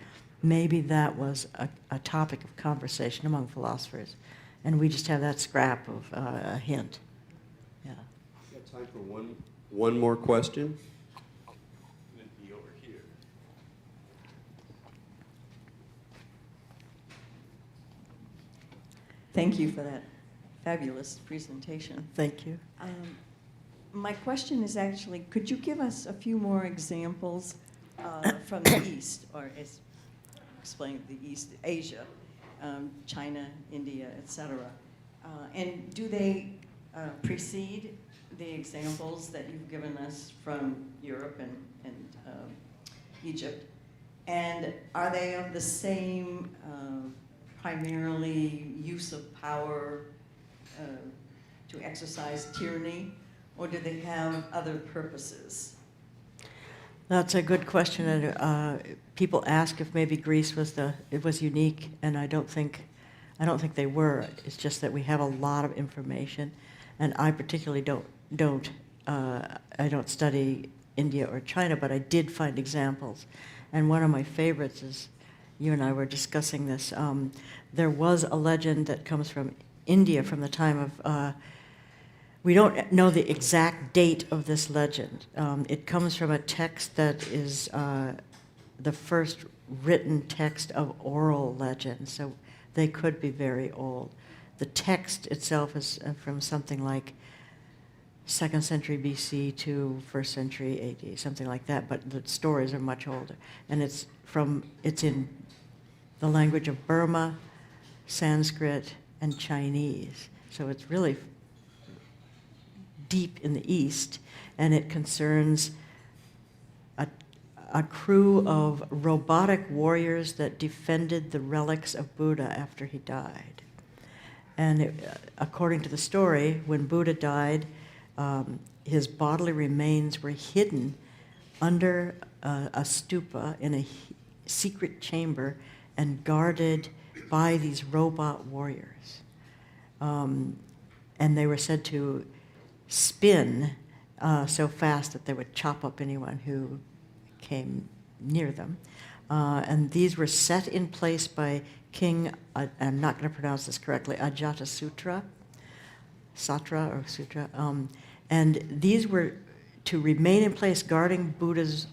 maybe that was a topic of conversation among philosophers, and we just have that scrap of a hint. Yeah. We got time for one more question. Thank you for that fabulous presentation. Thank you. My question is actually, could you give us a few more examples from the East, or explain the East, Asia, China, India, etc. And do they precede the examples that you've given us from Europe and Egypt? And are they of the same primarily use of power to exercise tyranny, or do they have other purposes? That's a good question, and people ask if maybe Greece was unique, and I don't think they were. It's just that we have a lot of information, and I particularly don't study India or China, but I did find examples, and one of my favorites is, you and I were discussing this. There was a legend that comes from India from the time of. We don't know the exact date of this legend. It comes from a text that is the first written text of oral legends, so they could be very old. The text itself is from something like 2nd century BC to 1st century AD, something like that, but the stories are much older. And it's in the language of Burma, Sanskrit, and Chinese. So it's really deep in the East, and it concerns a crew of robotic warriors that defended the relics of Buddha after he died. And according to the story, when Buddha died, his bodily remains were hidden under a stupa in a secret chamber and guarded by these robot warriors. And they were said to spin so fast that they would chop up anyone who came near them. And these were set in place by King, I'm not going to pronounce this correctly, Ajatasattu, and these were to remain in place guarding Buddha's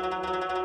you.